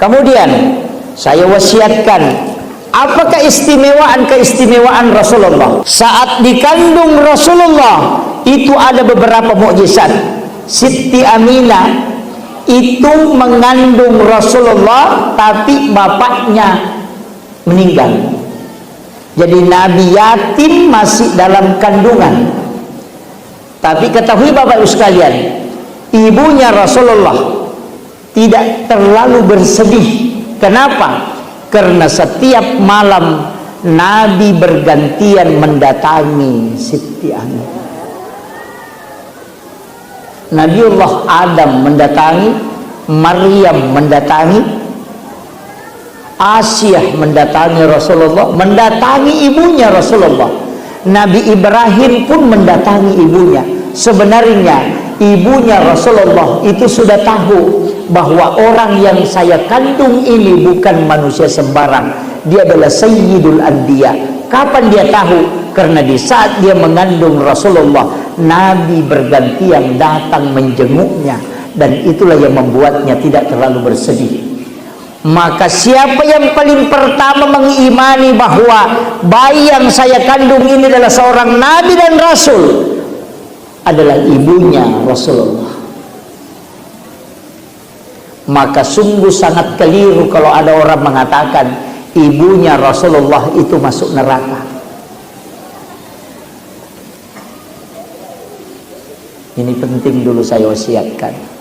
Kemudian saya wasiatkan, apa keistimewaan Rasulullah? Saat dikandung Rasulullah itu ada beberapa mukjizat. Siti Aminah itu mengandung Rasulullah tapi bapaknya meninggal. Jadi Nabi yatim masih dalam kandungan. Tapi ketahui Bapak Ibu sekalian, ibunya Rasulullah tidak terlalu bersedih. Kenapa? Karena setiap malam Nabi bergantian mendatangi Siti Aminah. Nabiullah Adam mendatangi, Maryam mendatangi, Asyah mendatangi Rasulullah, mendatangi ibunya Rasulullah. Nabi Ibrahim pun mendatangi ibunya. Sebenarnya ibunya Rasulullah itu sudah tahu bahwa orang yang saya kandung ini bukan manusia sembarang. Dia adalah Sayyidul Anbiya. Kapan dia tahu? Karena di saat dia mengandung Rasulullah, Nabi bergantian datang menjenguknya, dan itulah yang membuatnya tidak terlalu bersedih. Maka siapa yang paling pertama mengimani bahwa bayi yang saya kandung ini adalah seorang Nabi dan Rasul adalah ibunya Rasulullah. Maka sungguh sangat keliru kalau ada orang mengatakan ibunya Rasulullah itu masuk neraka. Ini penting dulu saya wasiatkan.